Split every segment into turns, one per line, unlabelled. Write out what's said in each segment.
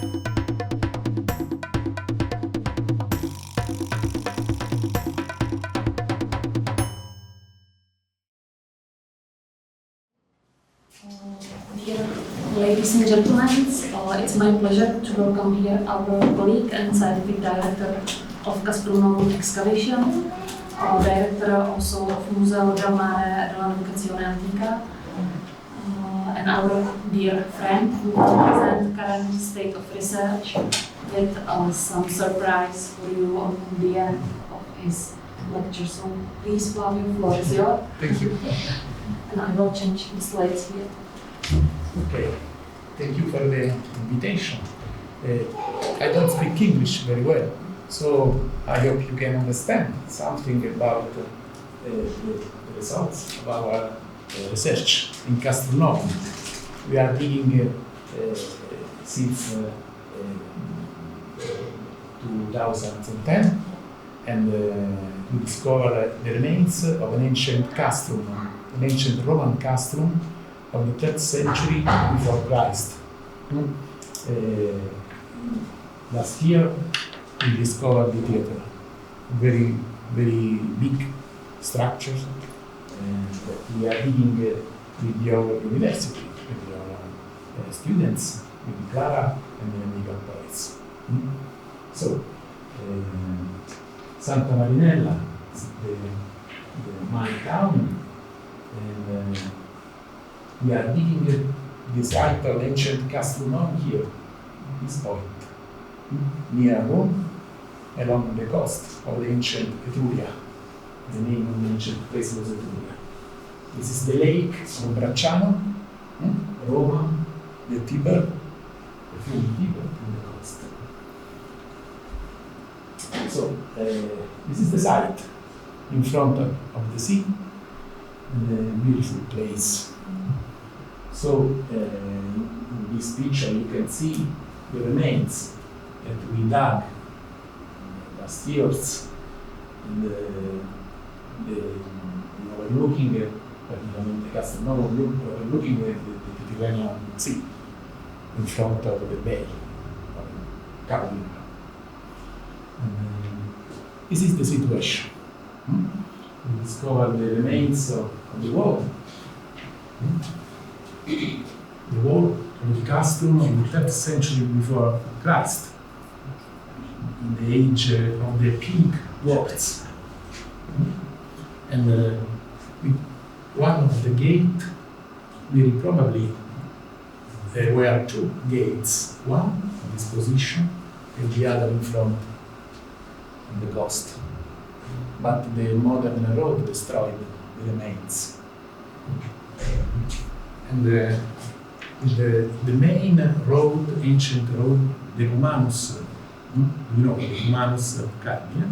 Dear ladies and gentlemen, it's my pleasure to welcome here our colleague and scientific director of Castrum Novum excavation, director also of Museo del Mare della Navigazione Antica, and our dear friend who will present current state of research with some surprise for you on the end of his lecture. So please, Flavio, the floor is yours.
Thank you.
And I will change the slides here.
Okay, thank you for the invitation. I don't speak English very well, so I hope you can understand something about the results of our research in Castrum Novum. We are digging since 2010, and we discovered the remains of an ancient castrum, an ancient Roman castrum of the 3rd century before Christ. Last year we discovered the theater, very, very big structures, and we are digging with your university, with your students, with Clara and the medical colleagues. So, Santa Marinella is the mine town, and we are digging the site of ancient Castrum Novum here, at this point, near Rome, along the coast of the ancient Etruria. The name of the ancient place was Etruria. This is the lake of Bracciano, Roma, the Tiber, the fiume Tiber on the coast. So, this is the site in front of the sea, and a beautiful place. So, in this picture you can see the remains that we dug last years, and overlooking the Castrum Novum, overlooking the Mediterranean Sea in front of the bay of Carolina. This is the situation. We discovered the remains of the wall. The wall of the castrum in the 3rd century before Christ, in the age of the pink walls. And with one of the gates, very probably there were 2 gates, one in this position and the other in front on the coast. But the modern road destroyed the remains. And the main road, ancient road, the Romanus, you know, the Romanus of Cardia,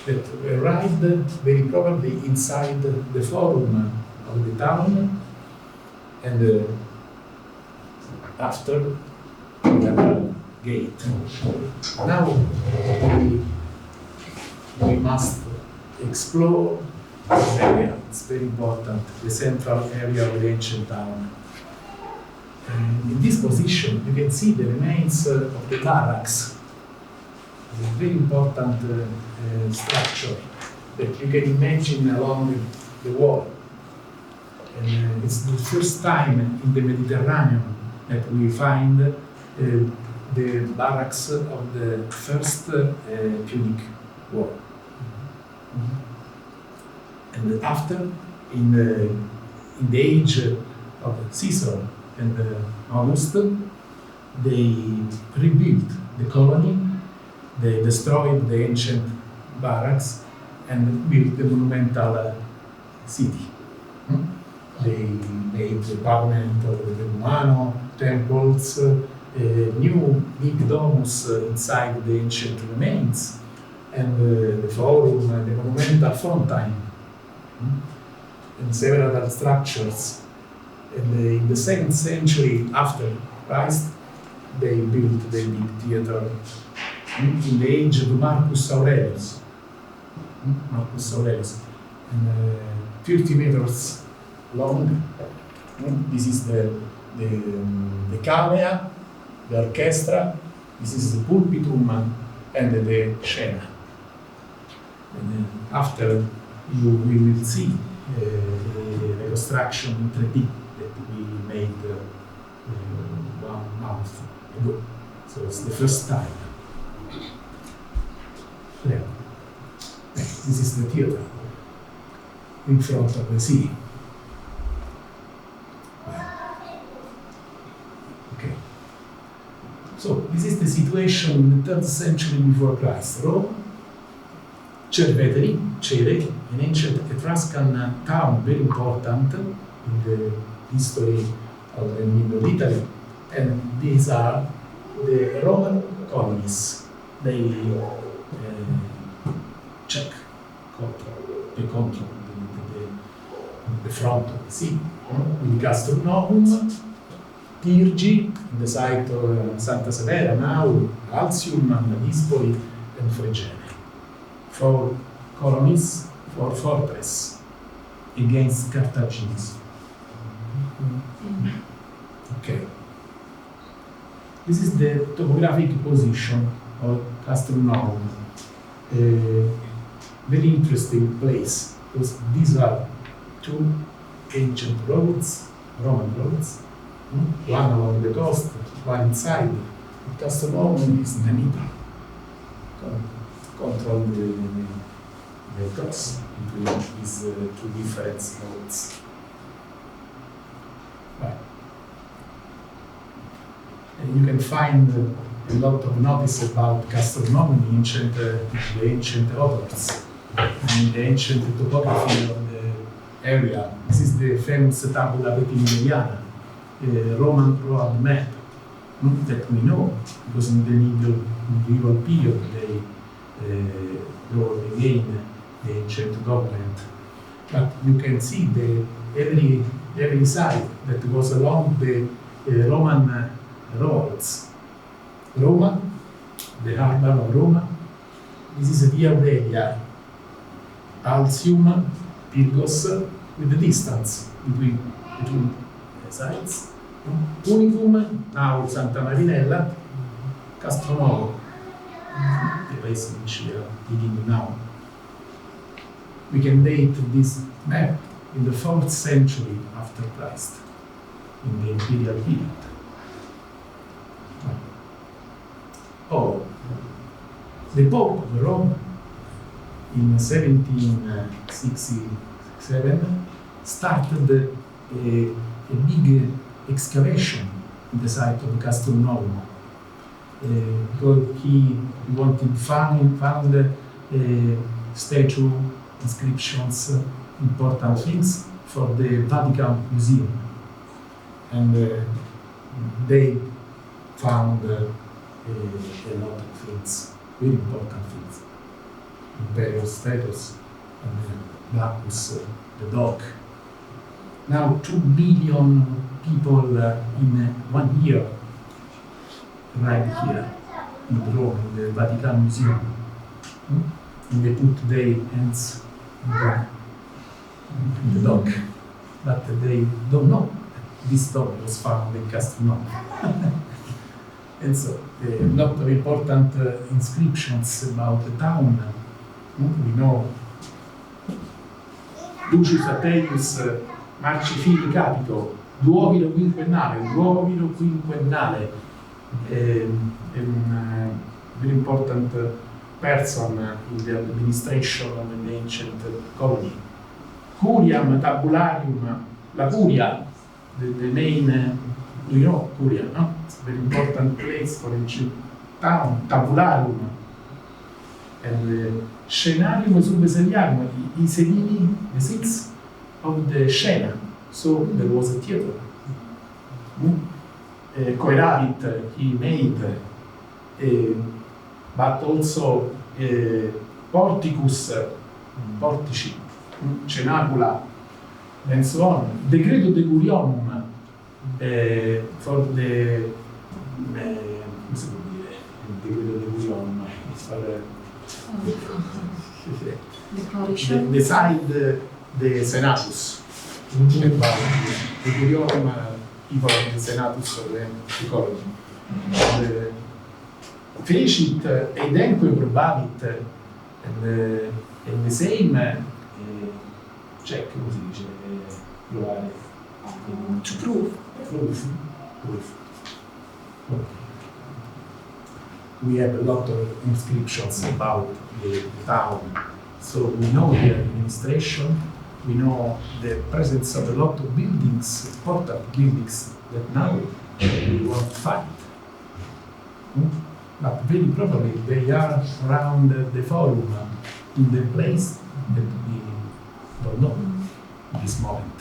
that arrived very probably inside the forum of the town, and after the gate. Now we must explore this area. It's very important, the central area of the ancient town. And in this position, you can see the remains of the barracks, a very important structure that you can imagine along the wall. And it's the first time in the Mediterranean that we find the barracks of the first Punic war. And after, in the age of Caesar and August, they rebuilt the colony, they destroyed the ancient barracks and built the monumental city. They made the pavement of the Romano temples, new big domus inside the ancient remains, and the forum, the monumental fountain, and several other structures. And in the 2nd century after Christ, they built the big theater in the age of Marcus Aurelius. And 30 meters long. This is the cavea the orchestra, this is the pulpitum, and the scena. And after we will see the reconstruction in 3D that we made 1 month ago. So it's the first time. Yeah. This is the theater in front of the sea. Okay. So this is the situation in the 3rd century before Christ. Rome, Cerveteri, Cere, an ancient Etruscan town, very important in the history of the Middle Italy, and these are the Roman colonies. They check the front of the sea with Castrum Novum, Tirgi, in the site of Santa Severa, now Alsium, Dispoli, and Fregene. 4 colonies, 4 fortresses against Carthaginians. Okay. This is the topographic position of Castrum Novum. Very interesting place because these are 2 ancient roads, Roman roads, one along the coast, one inside. Castrum Novum is in the middle. Control the cross between these 2 different roads. Right. And you can find a lot of notice about Castrum Novum in the ancient authors and the ancient topography of the area. This is the famous Tabula Vettimiliana, Roman road map that we know because in the medieval period they wrote again the ancient document. But you can see every side that was along the Roman roads. Roma, the harbor of Roma. This is Via Aurelia, Alsium, Pyrgos, with the distance between the sides. Unicum, now Santa Marinella, Castrum Novum, the place in which we are digging now. We can date this map in the 4th century after Christ, in the imperial period. Oh, the Pope of Rome in 1767 started a big excavation in the site of Castrum Novum because he wanted found statue, inscriptions, important things for the Vatican Museum, and they found a lot of things, very important things. Imperial statues and Bacchus, the dog. Now 2 billion people in 1 year arrived here in Rome, in the Vatican Museum. And they put their hands in the dog, but they don't know that this dog was found in Castrum Novum. And so, a lot of important inscriptions about the town. We know Lucius Ateius Marci Fili Capito, Duoviro Quinquennale, a very important person in the administration of an ancient colony. Curiam Tabularium, la Curia, the main, you know, Curia, no? It's a very important place for ancient town, Tabularium. And Scenarium Subeseriarium, I sedili, the seats of the Scena. So there was a theater. Coeravit he made, but also porticus, portici, cenacula, and so on. Decreto de Curionum for the come si può dire? Il decreto de Curionum decide the Senatus about the Curionum, people of the Senatus of the colony. finish it and then we provare it and the same check come si dice provare
To prove.
proof. Okay. We have a lot of inscriptions about the town, so we know the administration, we know the presence of a lot of buildings, important buildings that now we want to find. But very probably they are around the forum in the place that we don't know at this moment.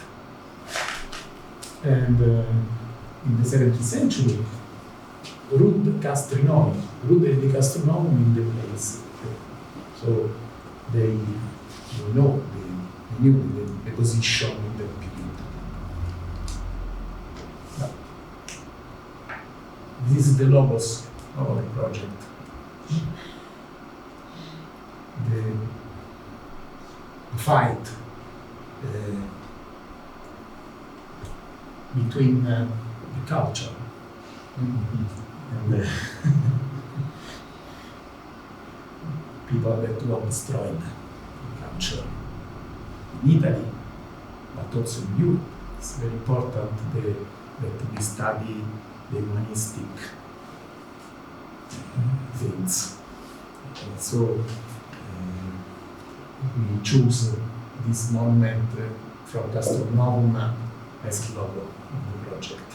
And in the 17th century, Castrum Novum, di Castrum Novum in the place. So they knew the position in the period. But this is the logos of the project. The fight between the culture and the people that were destroyed the culture in Italy, but also in Europe. It's very important that we study the humanistic things. So we choose this monument from Castrum Novum as logo of the project.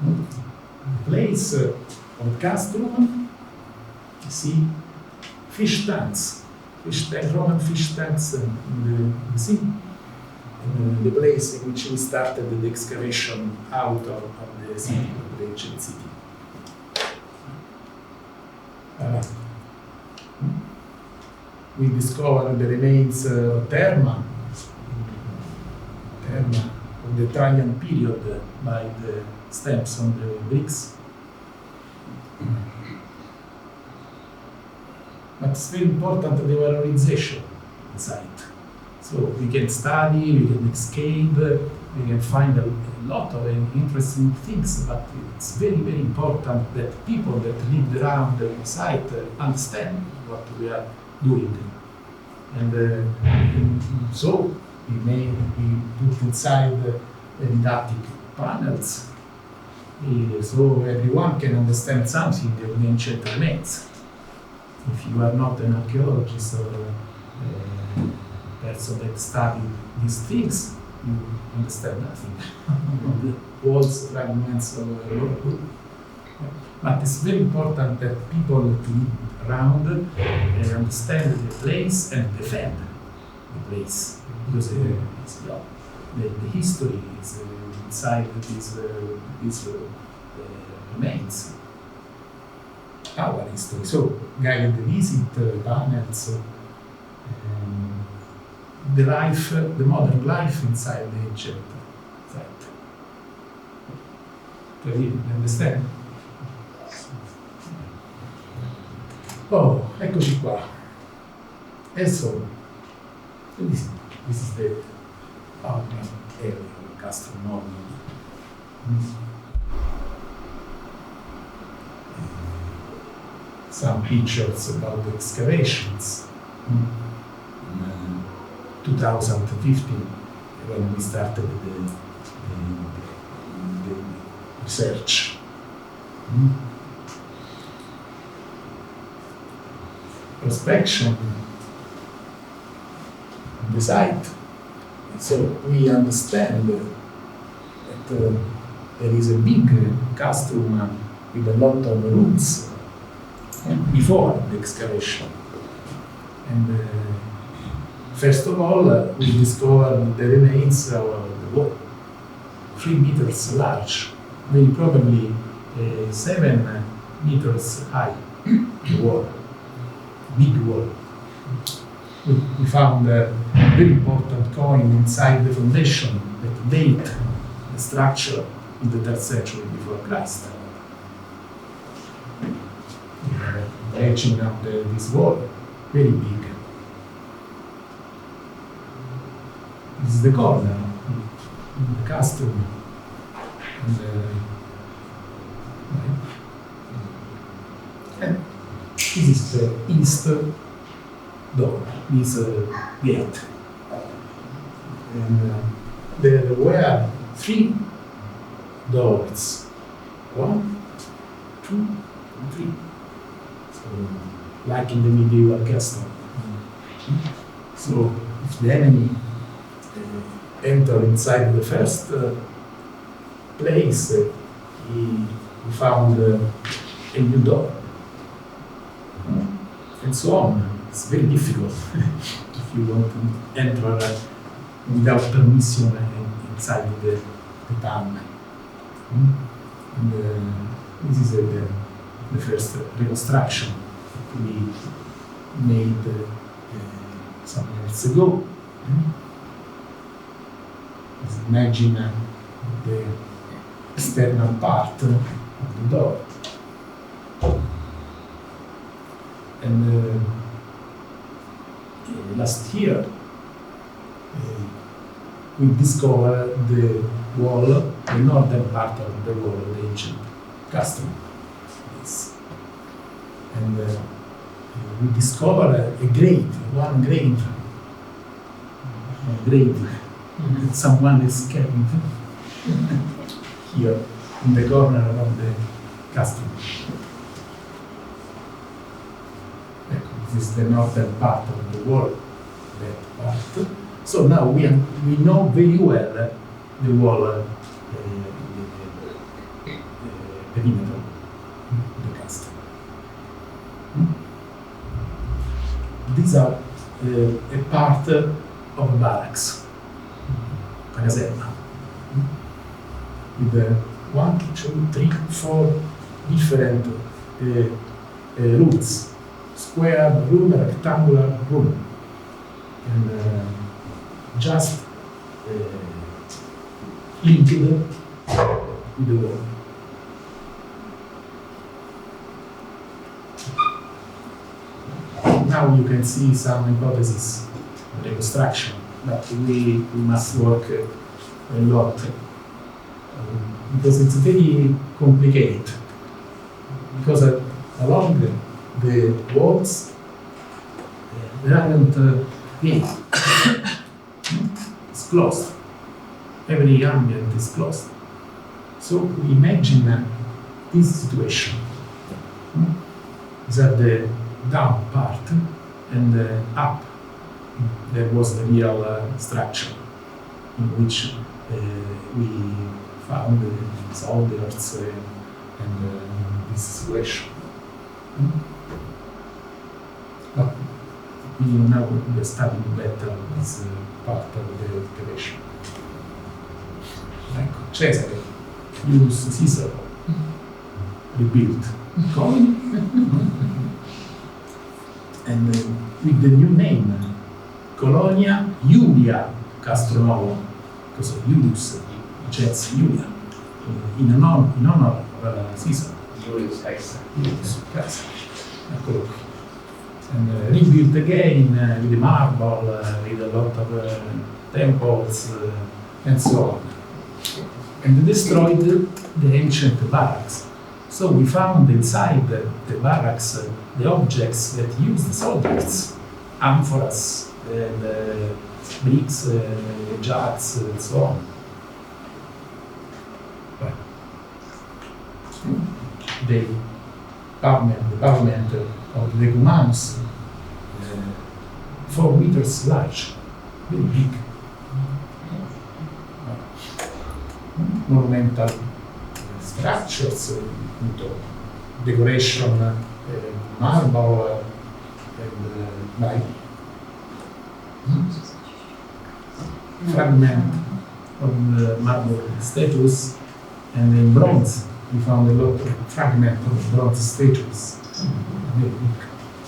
The place of Castrum, you see fish tanks, Roman fish tanks in the sea. The place in which we started the excavation out of the city, of the ancient city. We discovered the remains of Terma of the Trajan period by the stamps on the bricks. But it's very important the valorization site. So we can study, we can escape, we can find a lot of interesting things, but it's very, very important that people that live around the site understand what we are doing. And so we put inside didactic panels, so everyone can understand something of the ancient remains. If you are not an archaeologist or a person that study these things, you understand nothing. The walls, fragments of Europe. But it's very important that people to live around understand the place and defend the place, because the history is inside these remains. Our history. So, guided visit, panels, the life, the modern life inside the ancient site. Do you understand? Oh, eccoci qua. And so, this is the outline area of Castrum Novum. Some pictures about the excavations. 2015, when we started the research. Prospection on the site. So we understand that there is a big castrum with a lot of roots before the excavation. And first of all, we discovered the remains of the wall, 3 meters large, very probably 7 meters high, the wall, big wall. We found a very important coin inside the foundation that date the structure in the 3rd century before Christ. Reaching up this wall, very big. This is the corner, the castrum. And This is the east door, this gate. And there were 3 doors. 1, 2, and 3. So, like in the medieval castle. So, if the enemy enter inside the first place, he found a new door, and so on. It's very difficult if you want to enter without permission inside the town. And, this is the first reconstruction that we made some years ago. Just imagine the external part of the door. And last year we discovered the wall, the northern part of the wall of the ancient Castrum. Yes. And we discovered a grave, one grave. A grave. Someone is carrying here in the corner of the Castrum. This is the northern part of the wall, that part. So now we know very well the wall, the perimeter of the Castrum. These are a part of barracks, a caserma, with 1, 2, 3, 4 different rooms: square room, rectangular room, and just linked with the wall. Now you can see some hypotheses of reconstruction, but we must work a lot because it's very complicated. Because along the walls there aren't gates. It's closed. Every ambient is closed. So we imagine this situation. These are the down part, and up there was the real structure in which we found soldiers and this situation. But we now study better this part of the operation. Ecco, Cesare, Julius Caesar, rebuilt colony, and with the new name, Colonia Julia Castrum Novum, because of Julius, Jets Julia, in honor of Caesar.
Julius Caesar.
Julius Caesar. Eccolo qui. And rebuilt again with the marble, with a lot of temples, and so on. And destroyed the ancient barracks. So we found inside the barracks the objects that used the soldiers, amphoras, and bricks, jars, and so on. The pavement of the Decumanus, 4 meters large, very big. Monumental structures, decoration, marble, and fragment of marble statues, and in bronze we found a lot of fragments of bronze statues.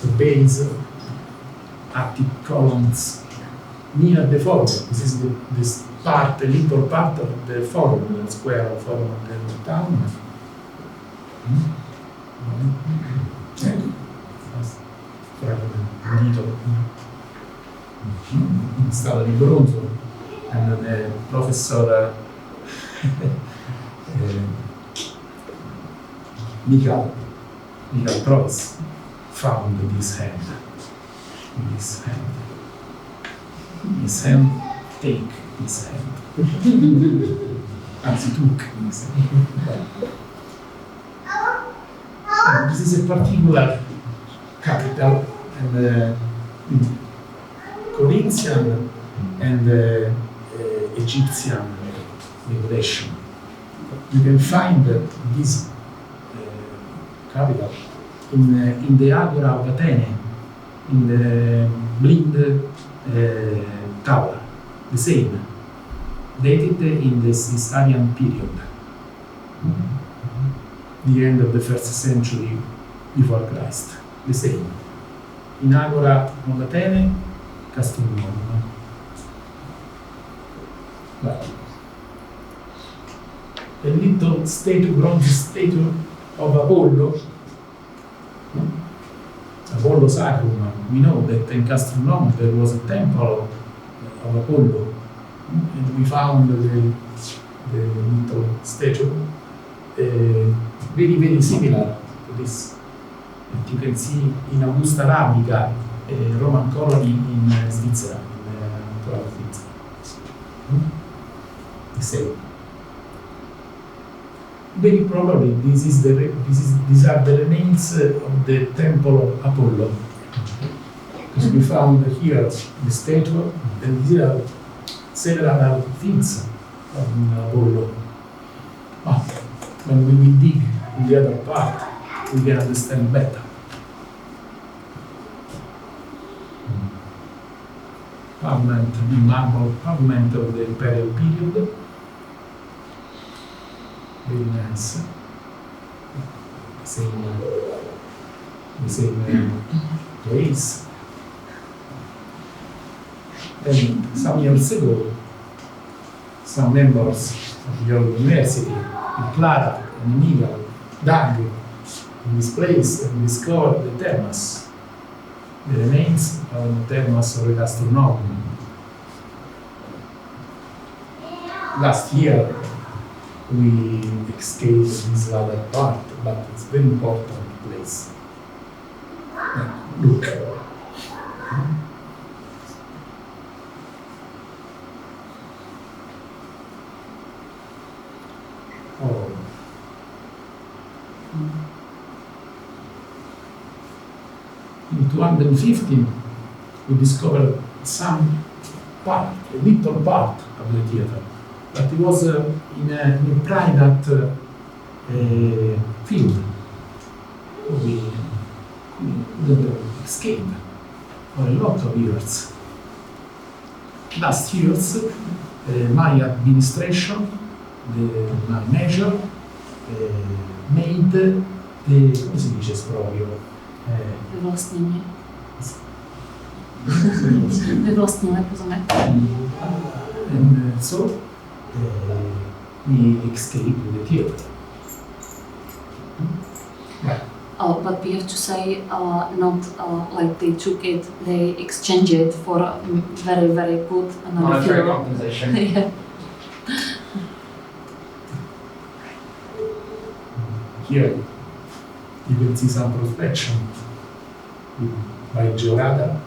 The base, attic columns near the forum. This is this part, a little part of the forum, the square forum of the town. Fragment, little. Installed in bronze, and the professor Michael Preuss found this hand. This hand. His hand, take his hand. As he took his hand. And this is a particular capital, and Corinthian and Egyptian migration. You can find this capital in the Agora of Athene, in the Blind Tower, the same, dated in the Caesarean period, the end of the 1st century before Christ, the same. In Agora of Athene, Castrum Novum. Well, a little statue, bronze statue of Apollo, Apollo Sacrum. We know that in Castrum Novum there was a temple of Apollo, and we found the little statue very, very similar to this that you can see in Augusta Rabica, a Roman colony in Switzerland, in the Switzerland. The same. Very probably these are the remains of the temple of Apollo, because we found here the statue, and here are several things of Apollo. But when we will dig in the other part, we can understand better. Pavement, the marble pavement of the imperial period. Very nice. The same place. And some years ago, some members of your university, Clara and Emilio, dug in this place and discovered the thermos, the remains of the thermos of the Castrum Novum. Last year, we escaped this other part, but it's a very important place. Look. Oh. In 215, we discovered some part, a little part of the theater. But it was in a private field. We couldn't escape for a lot of years. Last years, my administration, my major, made the, come si dice proprio?
Wywłastnienie. Wywłastnienie, rozumiesz?
And so, we escaped the theater.
Oh, but we have to say, not like they took it, they exchanged it for very, very good another
monetary
film.
compensation.
Yeah.
Here, you can see some prospection by georadar.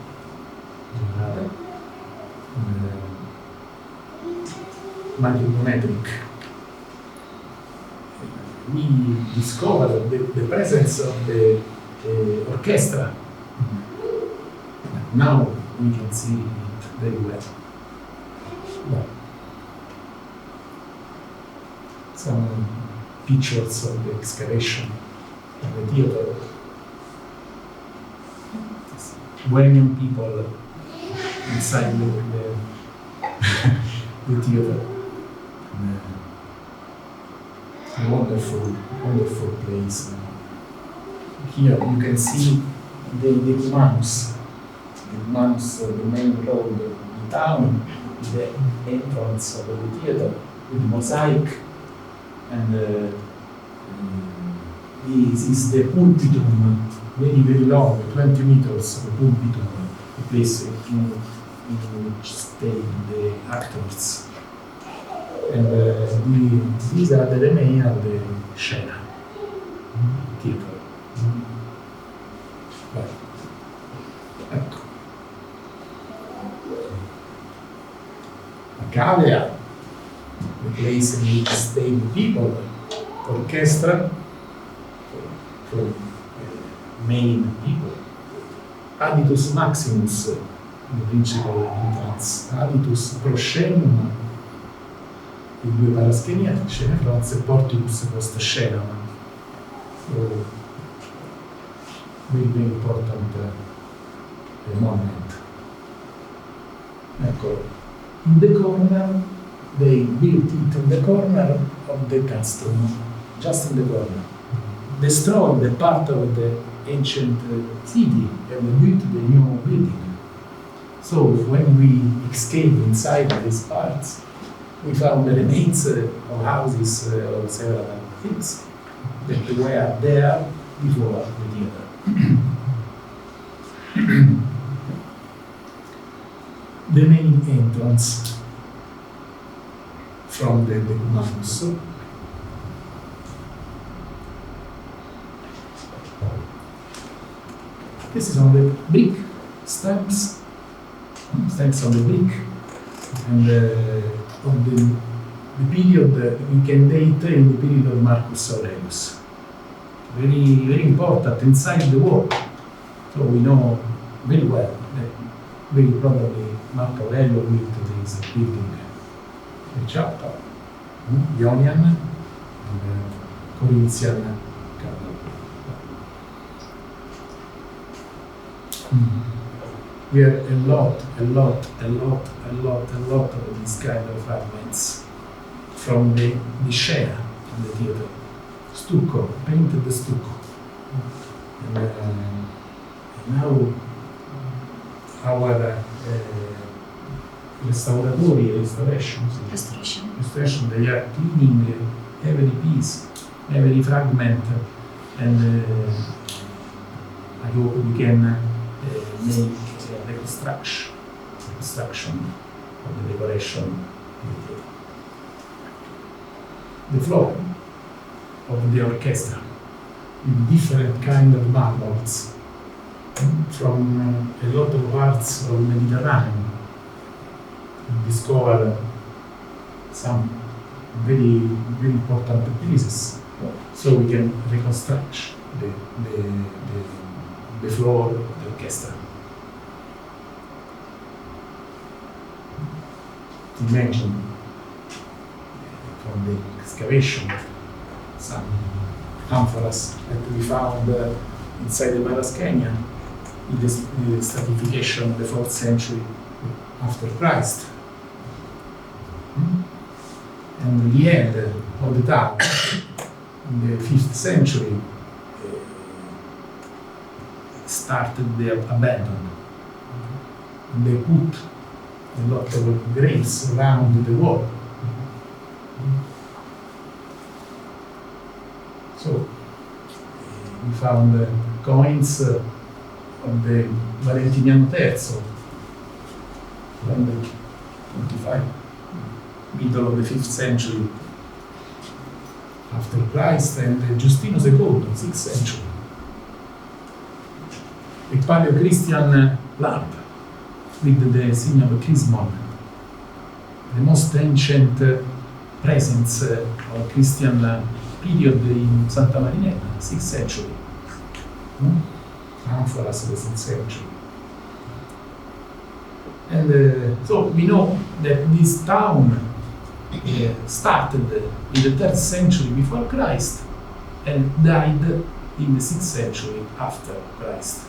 Magnetometric. We discovered the presence of the orchestra. Now we can see it very well. Well, some pictures of the excavation of the theater. Bohemian people inside the theater. A wonderful, wonderful place. Here you can see the Humanus, the main road in town, the entrance of the theater with mosaic, and this is the pulpitum, very, very long, 20 meters of pulpitum, the place in which stayed the actors. And these are the remains of the Scena theater. But cavea, the place in which stay the people, orchestra, for main people. Aditus maximus, the principal entrance. Aditus proscenum, i due paraschenia, scena fronts e porticus post scenam. So, very, very important monument. Ecco, in the corner, they built it in the corner of the castrum, just in the corner. Destroyed the part of the ancient city and built the new building. So when we escaped inside these parts, we found the remains of houses of several things that were there before the theater. The main entrance from the decumannus. This is on the brick stamps on the brick, and on the period we can date in the period of Marcus Aurelius. Very, very important inside the wall. So we know very well that very probably Marco Aurelio built this building, the chapel, Ionian and Corinthian capital. We have a lot of these kind of fragments from the scena of the theater. Stucco, painted stucco. And now our restoration, they are cleaning every piece, every fragment, and I hope we can make a reconstruction of the decoration. The floor of the orchestra with different kind of marbles from a lot of parts of Mediterranean. We discover some very, very important pieces, so we can reconstruct the floor of the orchestra. Imagine from the excavation some amphoras that we found inside the Paraschenia in the stratification of the 4th century after Christ. And the end of the town in the 5th century started the abandon. And they put a lot of graves around the wall. So we found coins of the Valentiniano III, 25, middle of the 5th century after Christ, and Giustino II, 6th century. A Paleo-Christian lamp with the sign of Chrismon, the most ancient presence of Christian period in Santa Marinella, 6th century. Amphoras of the 6th century. And so we know that this town started in the 3rd century before Christ and died in the 6th century after Christ.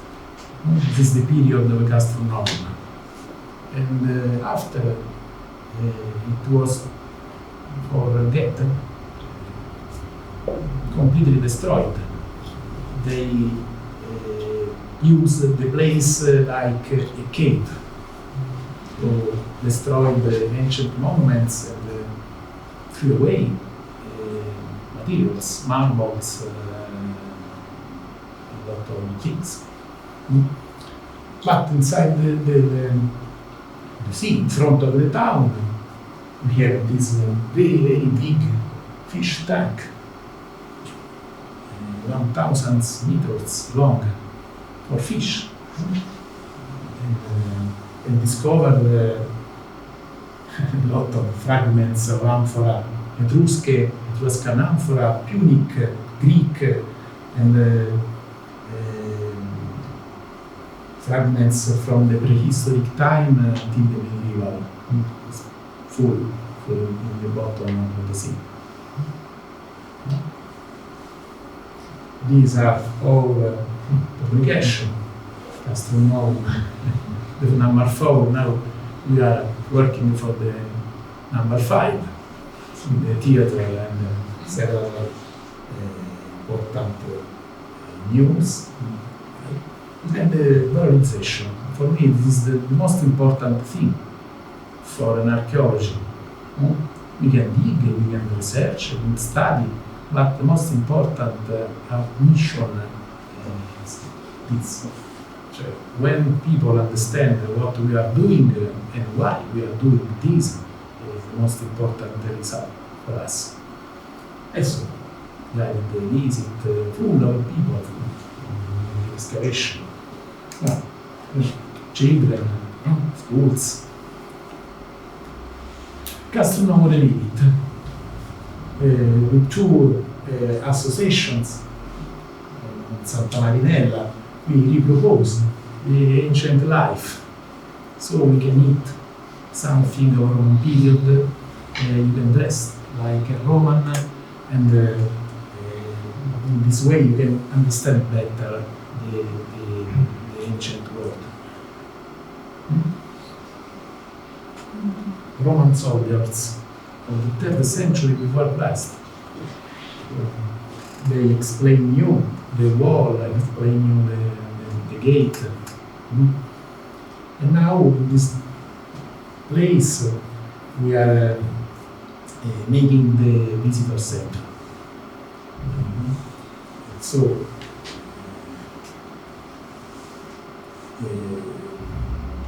This is the period of Castrum Novum. And after it was for death completely destroyed. They used the place like a cave to destroy the ancient monuments and threw away materials, marbles, a lot of things. But inside the sea, in front of the town, we have this very, very big fish tank, 1,000 meters long, for fish. And discovered a lot of fragments of amphora, Etruscan amphora, Punic, Greek, and fragments from the prehistoric time until the medieval. It's full in the bottom of the sea. These are all publication. Castrum Novum, the number 4. Now we are working for the number 5, the theater and several important news. And the valorization. For me, this is the most important thing for an archaeology. We can dig, we can research, we can study, but the most important our mission is when people understand what we are doing and why we are doing this, is the most important result for us. And so, guided the visit, full of people, excavation, children, schools. Castrum Novum with two associations, Santa Marinella, we repropose the ancient life, so we can eat something of Roman period, you can dress like a Roman, and in this way you can understand better the ancient world. Roman soldiers of the 3rd century before Christ. They explain you the wall, explain you the gate. And now in this place we are making the visitor center. So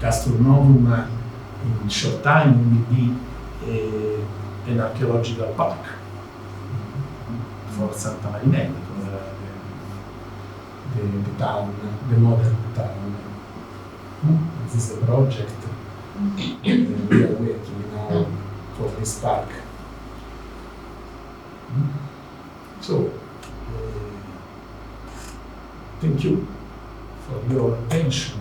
Castrum Novum in short time will be an archaeological park for Santa Marinella, for the town, the modern town. This is a project we are working now for this park. So, thank you for your attention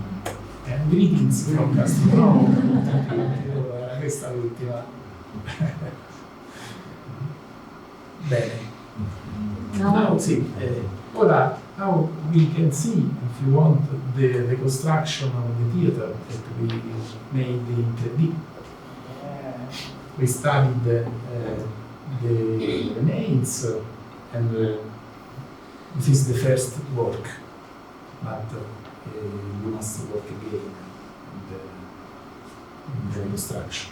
and greetings from Castrum Novum. Questa è l'ultima. Bene. Now, see, now we can see, if you want, the reconstruction of the theater that we made in 3D. We studied the remains, and this is the first work, but we must work again in the reconstruction.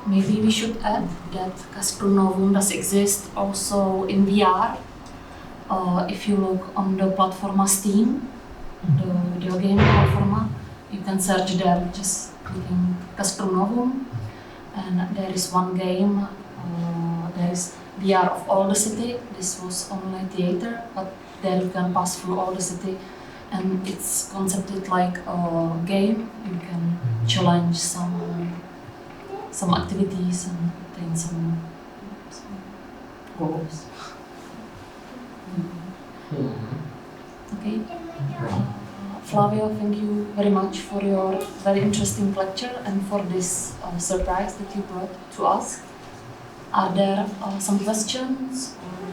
Maybe we should add that Castrum Novum does exist also in VR. If you look on the platform Steam, the video game platform, you can search there just clicking Castrum Novum, and there is one game. There is VR of all the city. This was only theater, but there you can pass through all the city, and it's concepted like a game. You can challenge some activities and obtain some goals. Okay. Flavio, thank you very much for your very interesting lecture and for this surprise that you brought to us. Are there some questions? Or